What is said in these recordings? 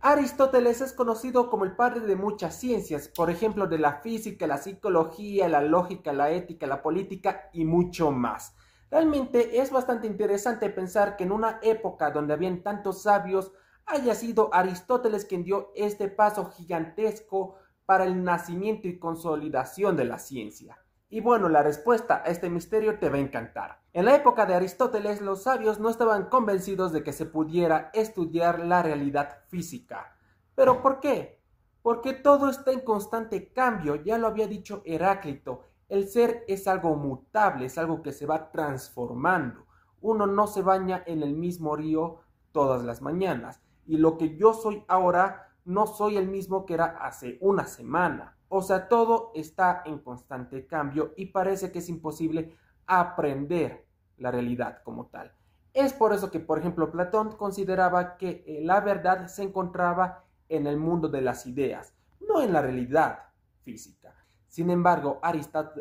Aristóteles es conocido como el padre de muchas ciencias, por ejemplo, de la física, la psicología, la lógica, la ética, la política y mucho más. Realmente es bastante interesante pensar que en una época donde habían tantos sabios, haya sido Aristóteles quien dio este paso gigantesco para el nacimiento y consolidación de la ciencia. Y bueno, la respuesta a este misterio te va a encantar. En la época de Aristóteles, los sabios no estaban convencidos de que se pudiera estudiar la realidad física. ¿Pero por qué? Porque todo está en constante cambio, ya lo había dicho Heráclito. El ser es algo mutable, es algo que se va transformando. Uno no se baña en el mismo río todas las mañanas. Y lo que yo soy ahora no soy el mismo que era hace una semana. O sea, todo está en constante cambio y parece que es imposible aprender la realidad como tal. Es por eso que, por ejemplo, Platón consideraba que la verdad se encontraba en el mundo de las ideas, no en la realidad física. Sin embargo,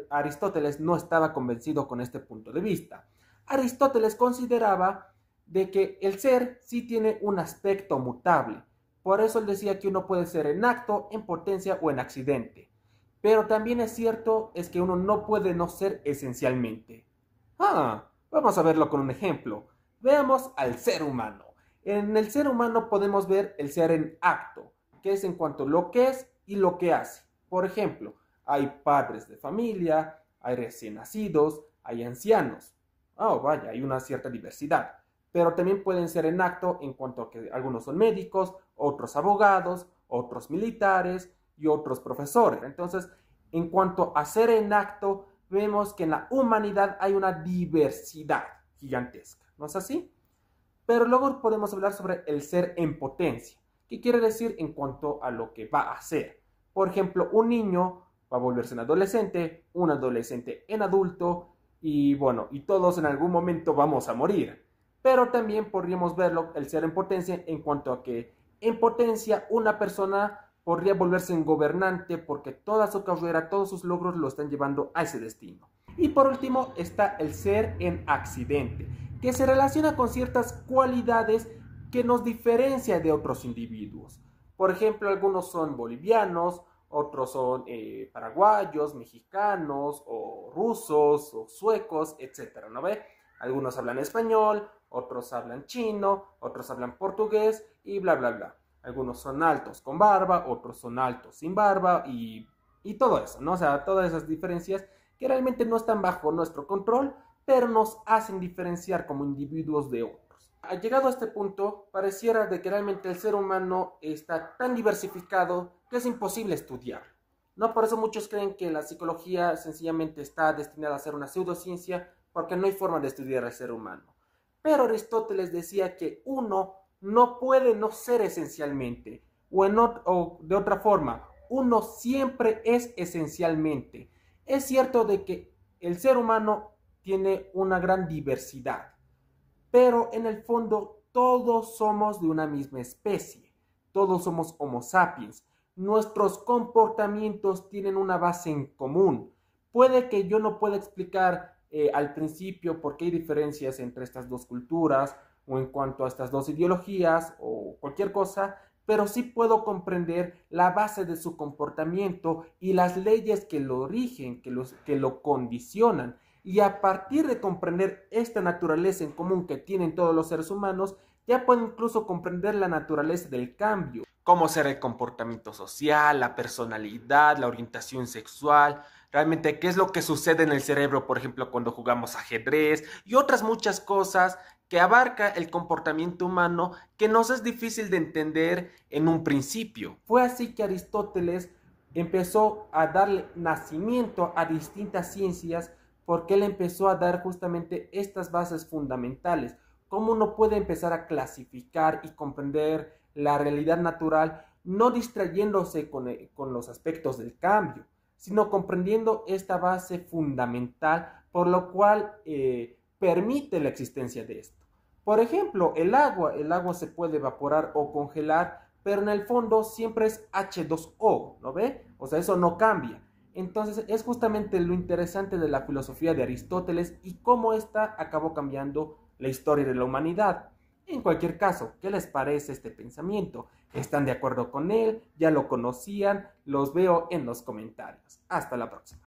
Aristóteles no estaba convencido con este punto de vista. Aristóteles consideraba de que el ser sí tiene un aspecto mutable. Por eso él decía que uno puede ser en acto, en potencia o en accidente. Pero también es cierto es que uno no puede no ser esencialmente. Vamos a verlo con un ejemplo. Veamos al ser humano. En el ser humano podemos ver el ser en acto, que es en cuanto a lo que es y lo que hace. Por ejemplo, hay padres de familia, hay recién nacidos, hay ancianos. Vaya, hay una cierta diversidad. Pero también pueden ser en acto en cuanto a que algunos son médicos, otros abogados, otros militares y otros profesores. Entonces, en cuanto a ser en acto, vemos que en la humanidad hay una diversidad gigantesca, ¿no es así? Pero luego podemos hablar sobre el ser en potencia, que quiere decir en cuanto a lo que va a hacer. Por ejemplo, un niño va a volverse un adolescente en adulto, y bueno, y todos en algún momento vamos a morir. Pero también podríamos verlo, el ser en potencia, en cuanto a que en potencia una persona podría volverse un gobernante porque toda su carrera, todos sus logros lo están llevando a ese destino. Y por último está el ser en accidente, que se relaciona con ciertas cualidades que nos diferencia de otros individuos. Por ejemplo, algunos son bolivianos, otros son paraguayos, mexicanos, o rusos, o suecos, etcétera, ¿no ve? Algunos hablan español, otros hablan chino, otros hablan portugués y bla, bla, bla. Algunos son altos con barba, otros son altos sin barba y todo eso, ¿no? O sea, todas esas diferencias que realmente no están bajo nuestro control, pero nos hacen diferenciar como individuos de otros. Llegado a este punto, pareciera de que realmente el ser humano está tan diversificado que es imposible estudiar, ¿no? Por eso muchos creen que la psicología sencillamente está destinada a ser una pseudociencia porque no hay forma de estudiar al ser humano. Pero Aristóteles decía que uno no puede no ser esencialmente, o de otra forma, uno siempre es esencialmente. Es cierto de que el ser humano tiene una gran diversidad, pero en el fondo todos somos de una misma especie, todos somos Homo sapiens. Nuestros comportamientos tienen una base en común. Puede que yo no pueda explicar al principio por qué hay diferencias entre estas dos culturas o en cuanto a estas dos ideologías o cualquier cosa, pero sí puedo comprender la base de su comportamiento y las leyes que lo rigen, que lo condicionan. Y a partir de comprender esta naturaleza en común que tienen todos los seres humanos, ya puedo incluso comprender la naturaleza del cambio. Cómo será el comportamiento social, la personalidad, la orientación sexual, realmente qué es lo que sucede en el cerebro, por ejemplo, cuando jugamos ajedrez y otras muchas cosas que abarca el comportamiento humano que nos es difícil de entender en un principio. Fue así que Aristóteles empezó a darle nacimiento a distintas ciencias porque él empezó a dar justamente estas bases fundamentales. Cómo uno puede empezar a clasificar y comprender la realidad natural, no distrayéndose con los aspectos del cambio, sino comprendiendo esta base fundamental por lo cual permite la existencia de esto. Por ejemplo, el agua se puede evaporar o congelar, pero en el fondo siempre es H2O, ¿no ve? O sea, eso no cambia. Entonces es justamente lo interesante de la filosofía de Aristóteles y cómo ésta acabó cambiando la historia de la humanidad. En cualquier caso, ¿qué les parece este pensamiento? ¿Están de acuerdo con él? ¿Ya lo conocían? Los veo en los comentarios. Hasta la próxima.